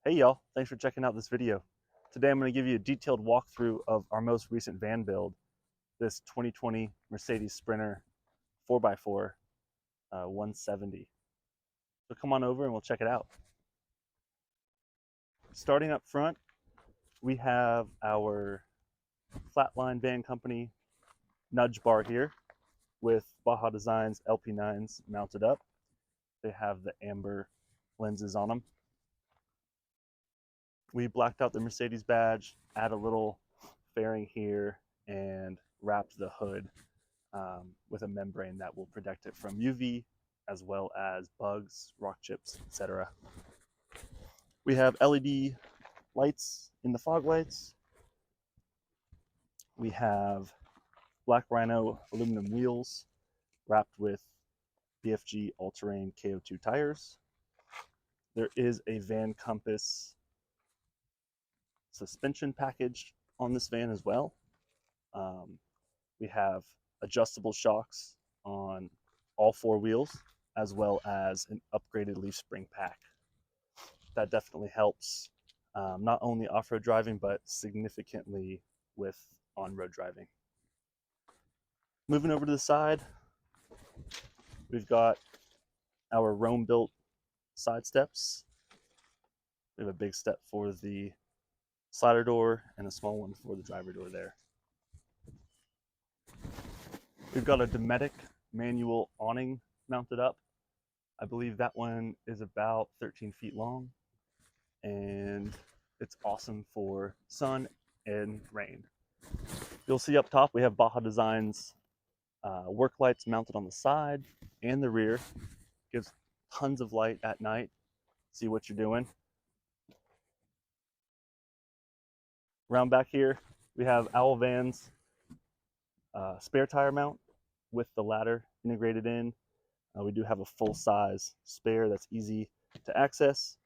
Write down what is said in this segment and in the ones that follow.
Hey y'all, thanks for checking out this video. Today I'm going to give you a detailed walkthrough of our most recent van build, this 2020 Mercedes Sprinter 4x4 170. So come on over and we'll check it out. Starting up front, we have our Flatline Van Company nudge bar here with Baja Designs LP9s mounted up. They have the amber lenses on them. We blacked out the Mercedes badge, add a little fairing here, and wrapped the hood with a membrane that will protect it from UV as well as bugs, rock chips, etc. We have LED lights in the fog lights. We have Black Rhino aluminum wheels wrapped with BFG all-terrain KO2 tires. There is a Van Compass suspension package on this van as well. We have adjustable shocks on all four wheels, as well as an upgraded leaf spring pack. That definitely helps not only off-road driving, but significantly with on-road driving. Moving over to the side, we've got our Rome-built side steps. We have a big step for the slider door and a small one for the driver door there. We've got a Dometic manual awning mounted up. I believe that one is about 13 feet long, and it's awesome for sun and rain. You'll see up top we have Baja Designs work lights mounted on the side and the rear. Gives tons of light at night. See what you're doing. Around back here, we have Owl Van's spare tire mount with the ladder integrated in. We do have a full-size spare that's easy to access.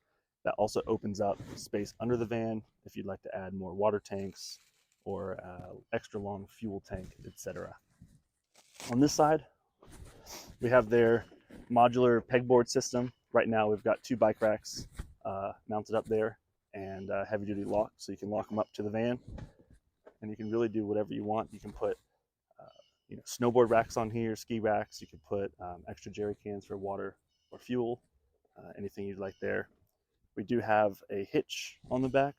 That also opens up space under the van if you'd like to add more water tanks or extra long fuel tank, etc. On this side, we have their modular pegboard system. Right now we've got two bike racks mounted up there and heavy-duty lock, so you can lock them up to the van, and you can really do whatever you want. You can put snowboard racks on here, ski racks. You can put extra jerry cans for water or fuel, anything you'd like there. We do have a hitch on the back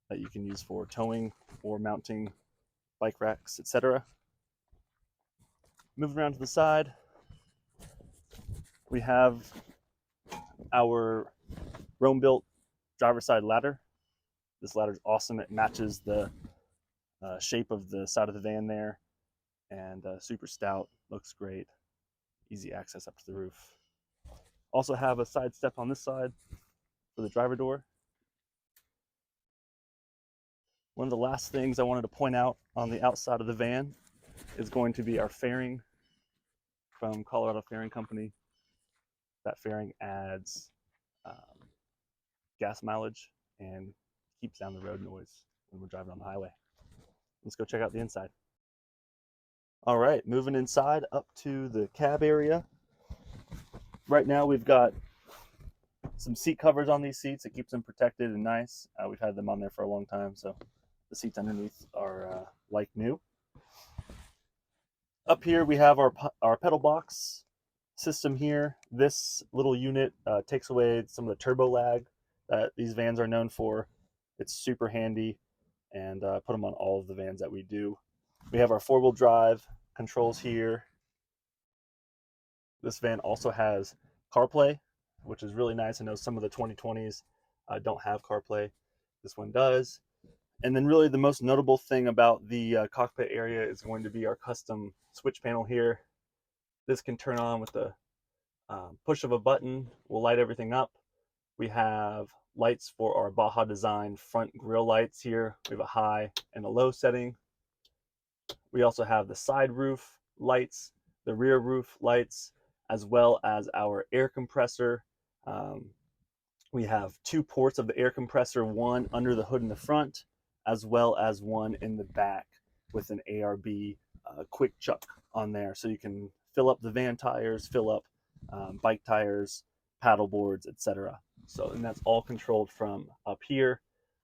that you can use for towing or mounting bike racks, etc. Moving around to the side, we have our Rome-built driver's side ladder. This ladder is awesome. It matches the shape of the side of the van there, and super stout, looks great. Easy access up to the roof. Also have a side step on this side for the driver door. One of the last things I wanted to point out on the outside of the van is going to be our fairing from Colorado Fairing Company. That fairing adds gas mileage and keeps down the road noise when we're driving on the highway. Let's go check out the inside. All right, moving inside up to the cab area. Right now we've got some seat covers on these seats. It keeps them protected and nice. We've had them on there for a long time, so the seats underneath are like new. Up here we have our pedal box system here. This little unit takes away some of the turbo lag that these vans are known for. It's super handy, and put them on all of the vans that we do. We have our four-wheel drive controls here. This van also has CarPlay, which is really nice. I know some of the 2020s don't have CarPlay. This one does. And then really the most notable thing about the cockpit area is going to be our custom switch panel here. This can turn on with the push of a button. We'll light everything up. We have lights for our Baja Design front grille lights here. We have a high and a low setting. We also have the side roof lights, the rear roof lights, as well as our air compressor. We have two ports of the air compressor, one under the hood in the front, as well as one in the back with an ARB quick chuck on there. So you can fill up the van tires, fill up bike tires, paddle boards, etc. So, and that's all controlled from up here.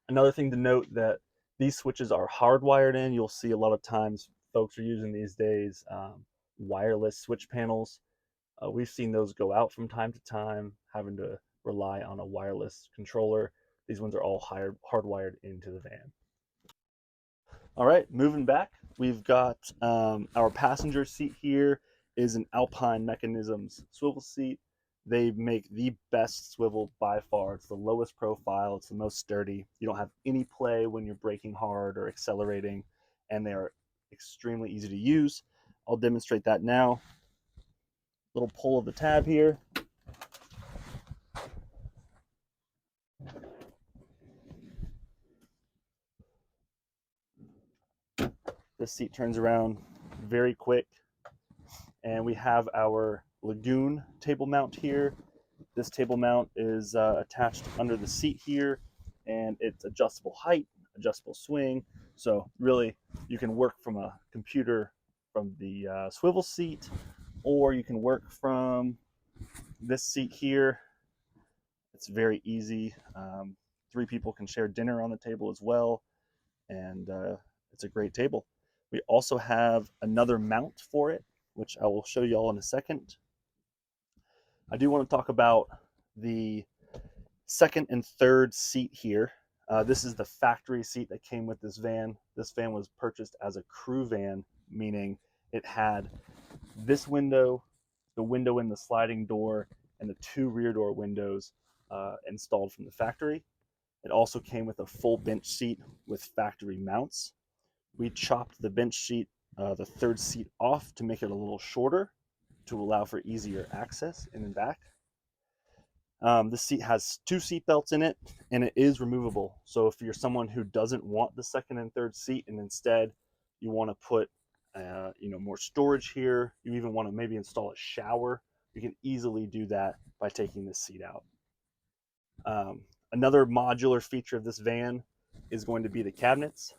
Another thing to note that these switches are hardwired in. You'll see a lot of times folks are using these days wireless switch panels. We've seen those go out from time to time, having to rely on a wireless controller. These ones are all hardwired into the van. All right, moving back, we've got our passenger seat here is an Alpine Mechanisms swivel seat. They make the best swivel by far. It's the lowest profile, it's the most sturdy. You don't have any play when you're braking hard or accelerating, and they are extremely easy to use. I'll demonstrate that now. Little pull of the tab here. This seat turns around very quick. And we have our Lagoon table mount here. This table mount is attached under the seat here, and it's adjustable height, adjustable swing. So really, you can work from a computer from the swivel seat, or you can work from this seat here. It's very easy. 3 people can share dinner on the table as well, and it's a great table. We also have another mount for it, which I will show you all in a second. I do want to talk about the second and third seat here. This is the factory seat that came with this van. This van was purchased as a crew van, meaning it had this window, the window in the sliding door, and the 2 rear door windows installed from the factory. It also came with a full bench seat with factory mounts. We chopped the bench seat, the third seat off to make it a little shorter to allow for easier access in and back. This seat has 2 seat belts in it, and it is removable. So if you're someone who doesn't want the second and third seat, and instead you want to put more storage here, you even want to maybe install a shower, you can easily do that by taking this seat out. Another modular feature of this van is going to be the cabinets.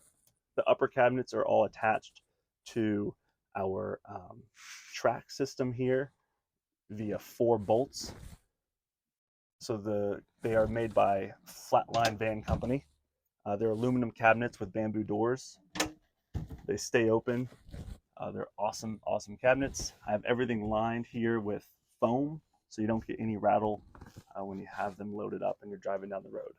The upper cabinets are all attached to our track system here via 4 bolts. So they are made by Flatline Van Company. They're aluminum cabinets with bamboo doors. They stay open. They're awesome, awesome cabinets. I have everything lined here with foam, so you don't get any rattle when you have them loaded up and you're driving down the road.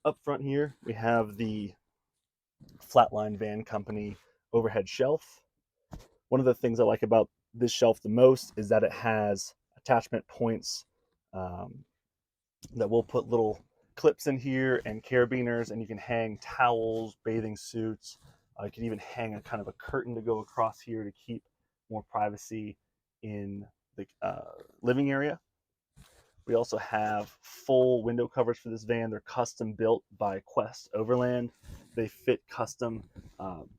Up front here, we have the Flatline Van Company overhead shelf. One of the things I like about this shelf the most is that it has attachment points that we'll put little clips in here and carabiners, and you can hang towels, bathing suits. You can even hang a kind of a curtain to go across here to keep more privacy in the living area. We also have full window covers for this van. They're custom built by Quest Overland. They fit custom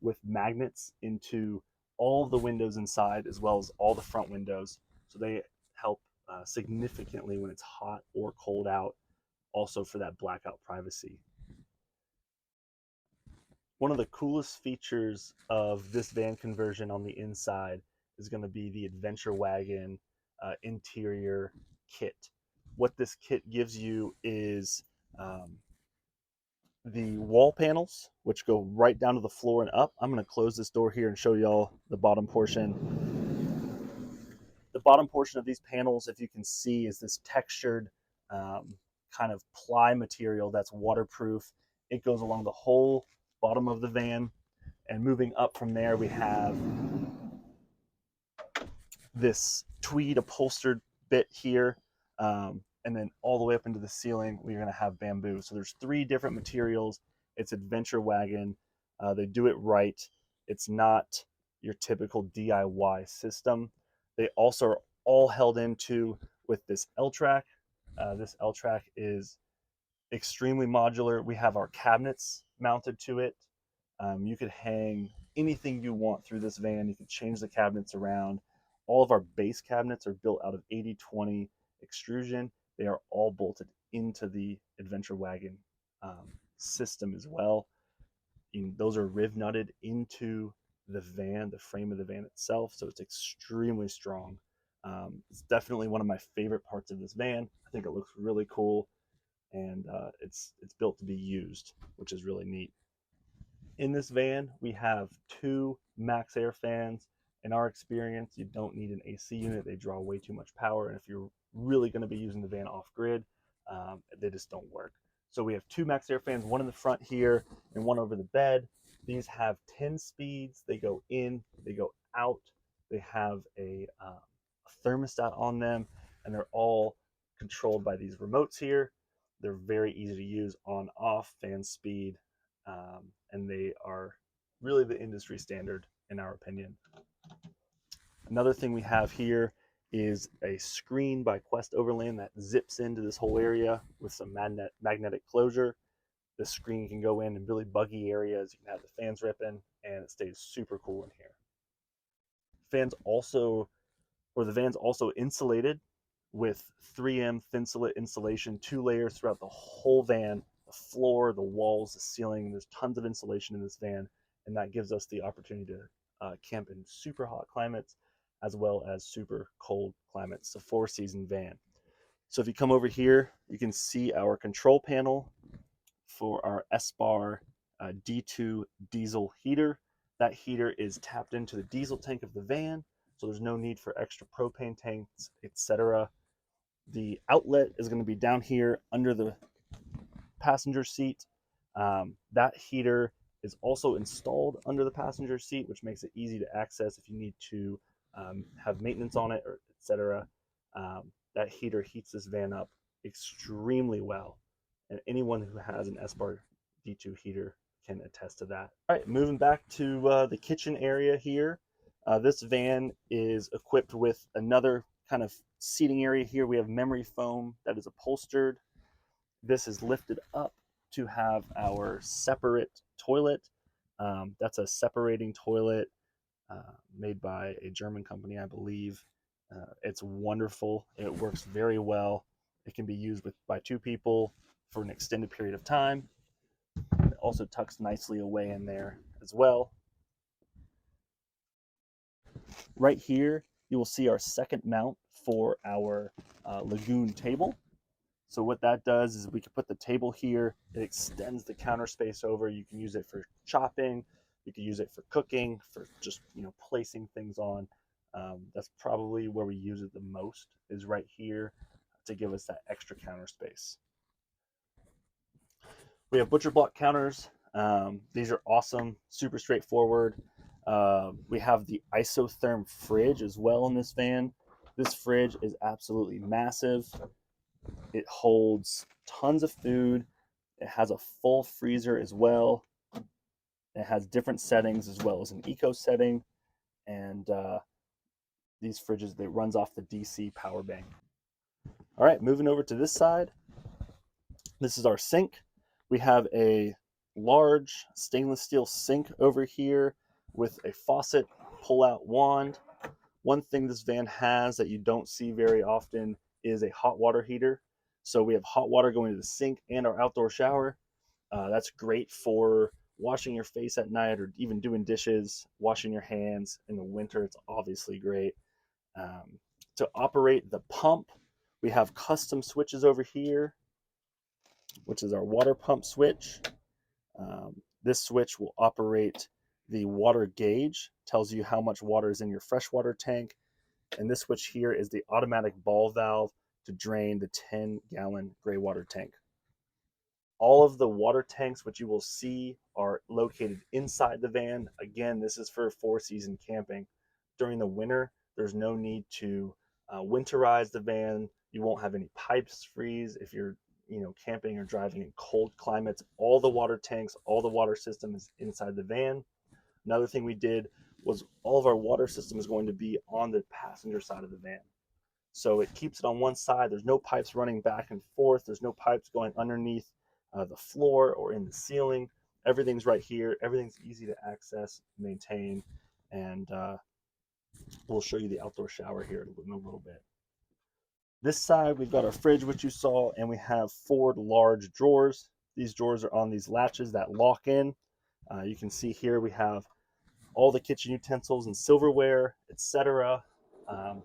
with magnets into all of the windows inside, as well as all the front windows. So they help significantly when it's hot or cold out, also for that blackout privacy. One of the coolest features of this van conversion on the inside is going to be the Adventure Wagon interior kit. What this kit gives you is the wall panels, which go right down to the floor and up. I'm going to close this door here and show y'all the bottom portion. The bottom portion of these panels, if you can see, is this textured kind of ply material that's waterproof. It goes along the whole bottom of the van. And moving up from there, we have this tweed upholstered bit here. And then all the way up into the ceiling, we're going to have bamboo. So there's 3 different materials. It's Adventure Wagon. They do it right. It's not your typical DIY system. They also are all held into with this L-track. This L-track is extremely modular. We have our cabinets mounted to it. You could hang anything you want through this van. You can change the cabinets around. All of our base cabinets are built out of 80/20 extrusion. They are all bolted into the Adventure Wagon system as well. Those are riv nutted into the van, the frame of the van itself. So it's extremely strong. It's definitely one of my favorite parts of this van. I think it looks really cool, and it's built to be used, which is really neat. In this van, we have two MaxxAir fans. In our experience, you don't need an AC unit. They draw way too much power, and if you're really going to be using the van off grid, they just don't work. So we have two MaxxAir fans, one in the front here and one over the bed. These have 10 speeds. They go in, they go out. They have a thermostat on them, and they're all controlled by these remotes here. They're very easy to use, on, off, fan speed, and they are really the industry standard in our opinion. Another thing we have here is a screen by Quest Overland that zips into this whole area with some magnetic closure. The screen can go in really buggy areas. You can have the fans ripping, and it stays super cool in here. The van's also insulated with 3M Thinsulate insulation, 2 layers throughout the whole van, the floor, the walls, the ceiling. There's tons of insulation in this van, and that gives us the opportunity to camp in super hot climates as well as super cold climates. It's a 4-season van. So if you come over here, you can see our control panel for our Espar D2 diesel heater. That heater is tapped into the diesel tank of the van, so there's no need for extra propane tanks, etc. The outlet is going to be down here under the passenger seat. That heater is also installed under the passenger seat, which makes it easy to access if you need to have maintenance on it, or etc. That heater heats this van up extremely well, and anyone who has an Espar D2 heater can attest to that. All right, moving back to the kitchen area here. This van is equipped with another kind of seating area here. We have memory foam that is upholstered. This is lifted up to have our separate toilet. That's a separating toilet made by a German company, I believe. It's wonderful. It works very well. It can be used by 2 people for an extended period of time. It also tucks nicely away in there as well. Right here, you will see our second mount for our Lagoon table. So what that does is we can put the table here. It extends the counter space over. You can use it for chopping. You can use it for cooking, for just placing things on. That's probably where we use it the most, is right here, to give us that extra counter space. We have butcher block counters. These are awesome, super straightforward. We have the isotherm fridge as well in this van. This fridge is absolutely massive. It holds tons of food. It has a full freezer as well. It has different settings as well as an eco setting. And these fridges, it runs off the DC power bank. All right, moving over to this side. This is our sink. We have a large stainless steel sink over here with a faucet pull-out wand. One thing this van has that you don't see very often is a hot water heater. So we have hot water going to the sink and our outdoor shower. That's great for washing your face at night, or even doing dishes, washing your hands. In the winter, it's obviously great. To operate the pump, we have custom switches over here, which is our water pump switch. This switch will operate the water gauge, tells you how much water is in your freshwater tank. And this switch here is the automatic ball valve to drain the 10-gallon gray water tank. All of the water tanks, which you will see, are located inside the van. Again, this is for 4-season camping. During the winter, there's no need to winterize the van. You won't have any pipes freeze if you're camping or driving in cold climates. All the water tanks, all the water system is inside the van. Another thing we did was all of our water system is going to be on the passenger side of the van. So it keeps it on one side. There's no pipes running back and forth. There's no pipes going underneath the floor or in the ceiling. Everything's right here. Everything's easy to access, maintain, and we'll show you the outdoor shower here in a little bit. This side, we've got our fridge, which you saw, and we have 4 large drawers. These drawers are on these latches that lock in. You can see here we have all the kitchen utensils and silverware, etc. Um,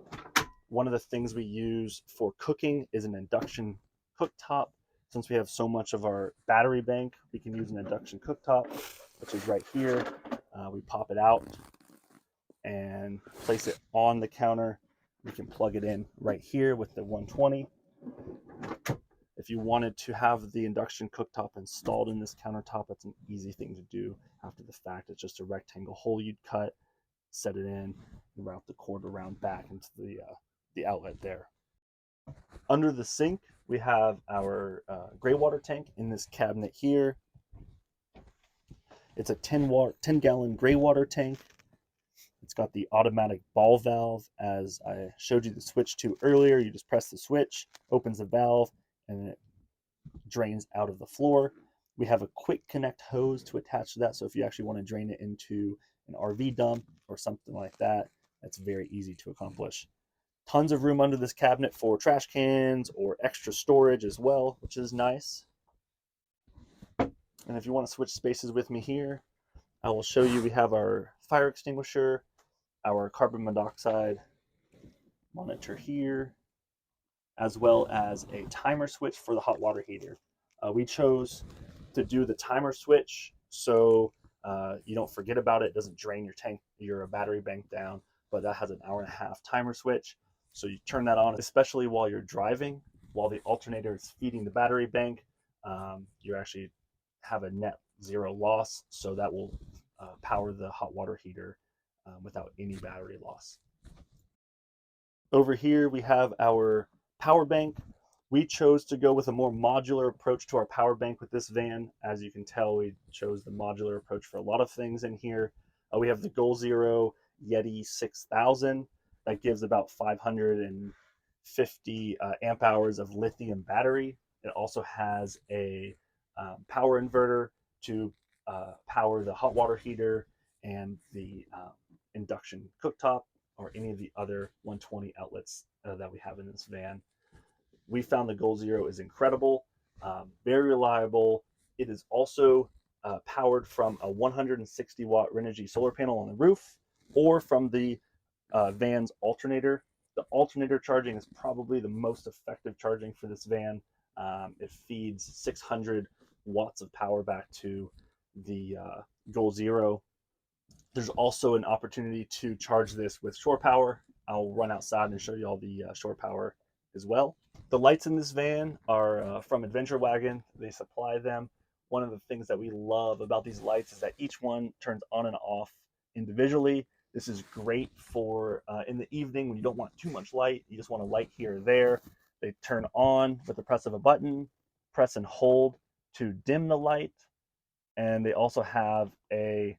One of the things we use for cooking is an induction cooktop. Since we have so much of our battery bank, we can use an induction cooktop, which is right here. We pop it out and place it on the counter. We can plug it in right here with the 120. If you wanted to have the induction cooktop installed in this countertop, that's an easy thing to do after the fact. It's just a rectangle hole you'd cut, set it in, and route the cord around back into the outlet there. Under the sink, we have our gray water tank in this cabinet here. It's a 10 gallon gray water tank. It's got the automatic ball valve, as I showed you the switch to earlier. You just press the switch, opens the valve, and it drains out of the floor. We have a quick connect hose to attach to that, so if you actually want to drain it into an RV dump or something like that, that's very easy to accomplish. Tons of room under this cabinet for trash cans or extra storage as well, which is nice. And if you want to switch spaces with me here, I will show you we have our fire extinguisher, our carbon monoxide monitor here, as well as a timer switch for the hot water heater. We chose to do the timer switch so you don't forget about it. It doesn't drain your battery bank down, but that has an 1.5-hour timer switch. So you turn that on, especially while you're driving, while the alternator is feeding the battery bank. You actually have a net zero loss, so that will power the hot water heater without any battery loss. Over here we have our power bank. We chose to go with a more modular approach to our power bank with this van. As you can tell, we chose the modular approach for a lot of things in here. We have the Goal Zero Yeti 6000 that gives about 550 amp hours of lithium battery. It also has a power inverter to power the hot water heater and the induction cooktop, or any of the other 120 outlets that we have in this van. We found the Goal Zero is incredible, very reliable. It is also powered from a 160 watt Renogy solar panel on the roof, or from the van's alternator. The alternator charging is probably the most effective charging for this van. It feeds 600 watts of power back to the Goal Zero. There's also an opportunity to charge this with shore power. I'll run outside and show you all the shore power as well. The lights in this van are from Adventure Wagon. They supply them. One of the things that we love about these lights is that each one turns on and off individually. This is great for in the evening when you don't want too much light. You just want a light here or there. They turn on with the press of a button, press and hold to dim the light. And they also have a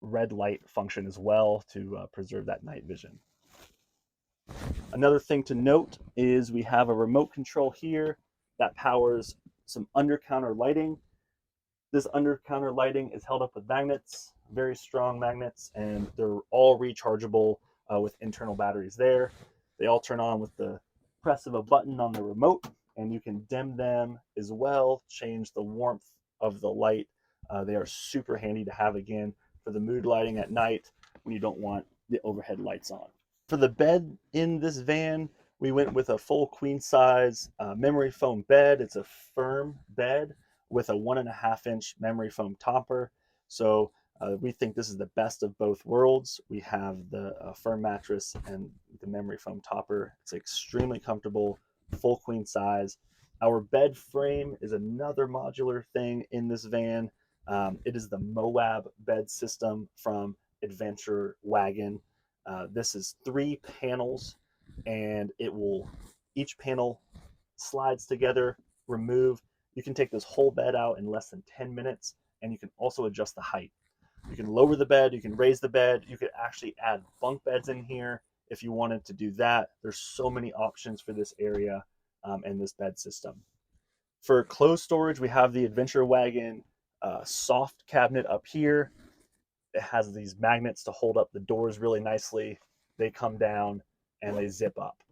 red light function as well to preserve that night vision. Another thing to note is we have a remote control here that powers some under counter lighting. This under counter lighting is held up with magnets, very strong magnets, and they're all rechargeable with internal batteries there. They all turn on with the press of a button on the remote, and you can dim them as well, change the warmth of the light. They are super handy to have, again, for the mood lighting at night when you don't want the overhead lights on. For the bed in this van, we went with a full queen size memory foam bed. It's a firm bed with a 1.5-inch memory foam topper. So we think this is the best of both worlds. We have the firm mattress and the memory foam topper. It's extremely comfortable, full queen size. Our bed frame is another modular thing in this van. It is the Moab bed system from Adventure Wagon. This is 3 panels, and each panel slides together, remove. You can take this whole bed out in less than 10 minutes, and you can also adjust the height. You can lower the bed, you can raise the bed, you could actually add bunk beds in here if you wanted to do that. There's so many options for this area and this bed system. For clothes storage, we have the Adventure Wagon soft cabinet up here. It has these magnets to hold up the doors really nicely. They come down and they zip up.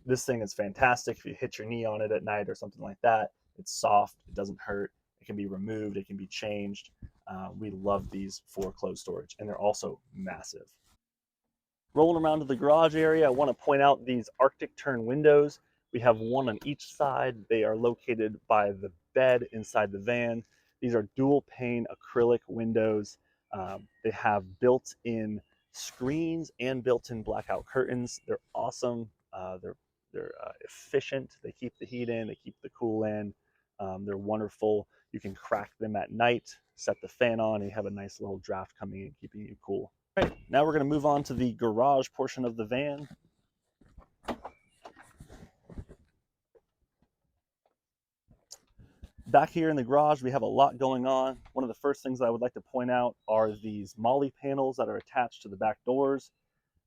This thing is fantastic. If you hit your knee on it at night or something like that, it's soft, it doesn't hurt, it can be removed, it can be changed. We love these for clothes storage, and they're also massive. Rolling around to the garage area, I want to point out these Arctic turn windows. We have one on each side. They are located by the bed inside the van. These are dual pane acrylic windows. They have built-in screens and built-in blackout curtains. They're awesome. They're efficient. They keep the heat in. They keep the cool in. They're wonderful. You can crack them at night, set the fan on, and you have a nice little draft coming in, keeping you cool. All right, now we're going to move on to the garage portion of the van. Back here in the garage, we have a lot going on. One of the first things I would like to point out are these MOLLE panels that are attached to the back doors.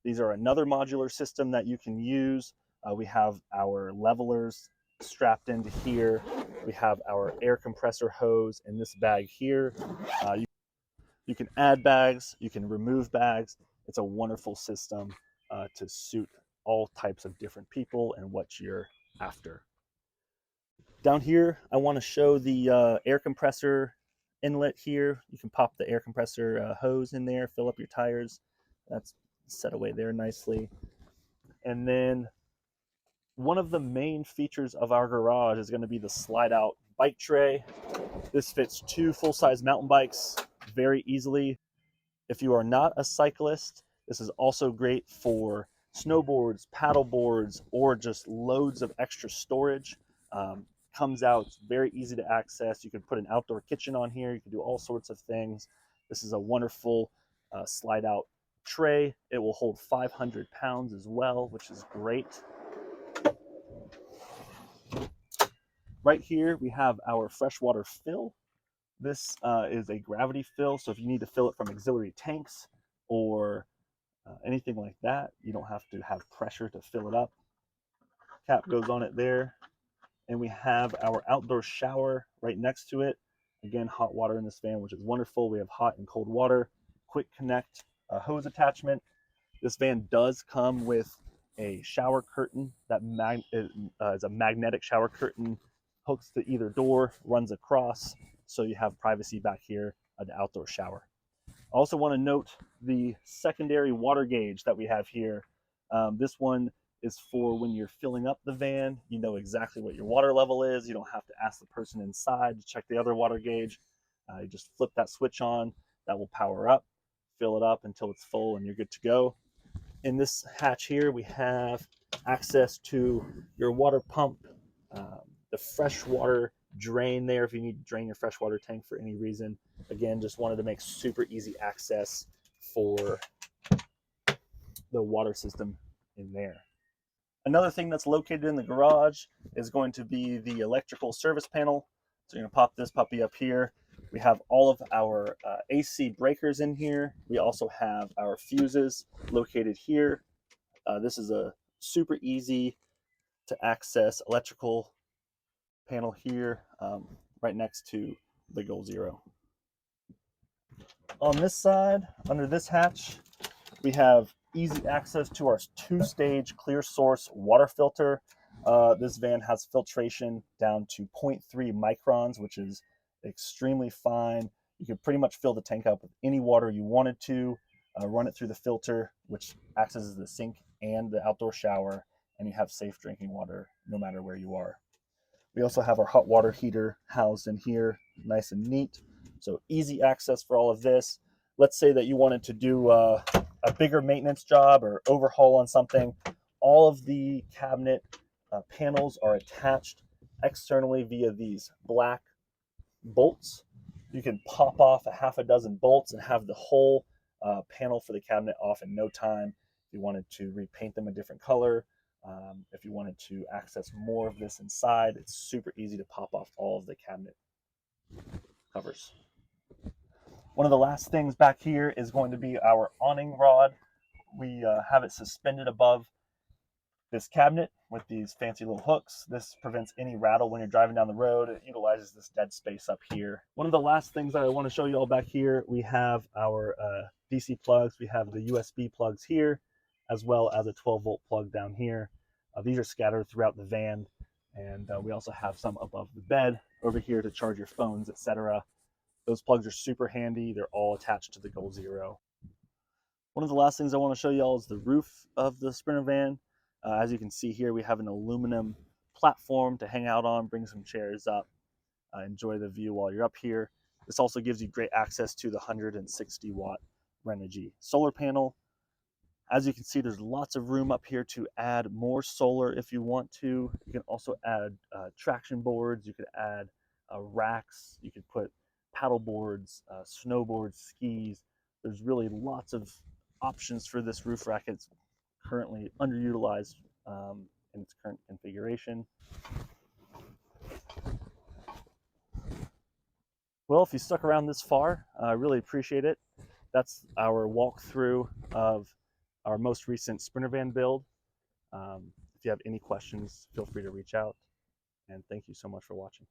These are another modular system that you can use. We have our levelers strapped into here. We have our air compressor hose in this bag here. You can add bags, you can remove bags. It's a wonderful system to suit all types of different people and what you're after. Down here, I want to show the air compressor inlet here. You can pop the air compressor hose in there, fill up your tires. That's set away there nicely. And then one of the main features of our garage is going to be the slide out bike tray. This fits 2 full-size mountain bikes very easily. If you are not a cyclist, this is also great for snowboards, paddle boards, or just loads of extra storage. Comes out very easy to access. You can put an outdoor kitchen on here. You can do all sorts of things. This is a wonderful slide out tray. It will hold 500 pounds as well, which is great. Right here, we have our freshwater fill. This is a gravity fill, so if you need to fill it from auxiliary tanks or anything like that, you don't have to have pressure to fill it up. Cap goes on it there. And we have our outdoor shower right next to it. Again, hot water in this van, which is wonderful. We have hot and cold water, quick connect hose attachment. This van does come with a shower curtain that is a magnetic shower curtain, hooks to either door, runs across, so you have privacy back here at the outdoor shower. I also want to note the secondary water gauge that we have here. This one is for when you're filling up the van. You know exactly what your water level is. You don't have to ask the person inside to check the other water gauge. You just flip that switch on. That will power up, fill it up until it's full, and you're good to go. In this hatch here, we have access to your water pump, the freshwater drain there if you need to drain your freshwater tank for any reason. Again, just wanted to make super easy access for the water system in there. Another thing that's located in the garage is going to be the electrical service panel. So you're going to pop this puppy up here. We have all of our AC breakers in here. We also have our fuses located here. This is a super easy to access electrical panel here, right next to the Goal Zero. On this side, under this hatch, we have easy access to our 2-stage clear source water filter. This van has filtration down to 0.3 microns, which is extremely fine. You can pretty much fill the tank up with any water you wanted to, run it through the filter, which acts as the sink and the outdoor shower, and you have safe drinking water no matter where you are. We also have our hot water heater housed in here, nice and neat. So easy access for all of this. Let's say that you wanted to do a bigger maintenance job or overhaul on something. All of the cabinet panels are attached externally via these black bolts. You can pop off a half a dozen bolts and have the whole panel for the cabinet off in no time. If you wanted to repaint them a different color, if you wanted to access more of this inside, it's super easy to pop off all of the cabinet covers. One of the last things back here is going to be our awning rod. We have it suspended above this cabinet with these fancy little hooks. This prevents any rattle when you're driving down the road. It utilizes this dead space up here. One of the last things that I want to show you all back here, we have our DC plugs. We have the USB plugs here, as well as a 12-volt plug down here. These are scattered throughout the van, and we also have some above the bed over here to charge your phones, etc. Those plugs are super handy. They're all attached to the Goal Zero. One of the last things I want to show y'all is the roof of the Sprinter van. As you can see here, we have an aluminum platform to hang out on, bring some chairs up, enjoy the view while you're up here. This also gives you great access to the 160 watt Renogy solar panel. As you can see, there's lots of room up here to add more solar if you want to. You can also add traction boards, you could add racks, you could put paddle boards, snowboards, skis. There's really lots of options for this roof rack. It's currently underutilized in its current configuration. Well, if you stuck around this far, I really appreciate it. That's our walkthrough of our most recent Sprinter van build. If you have any questions, feel free to reach out. And thank you so much for watching.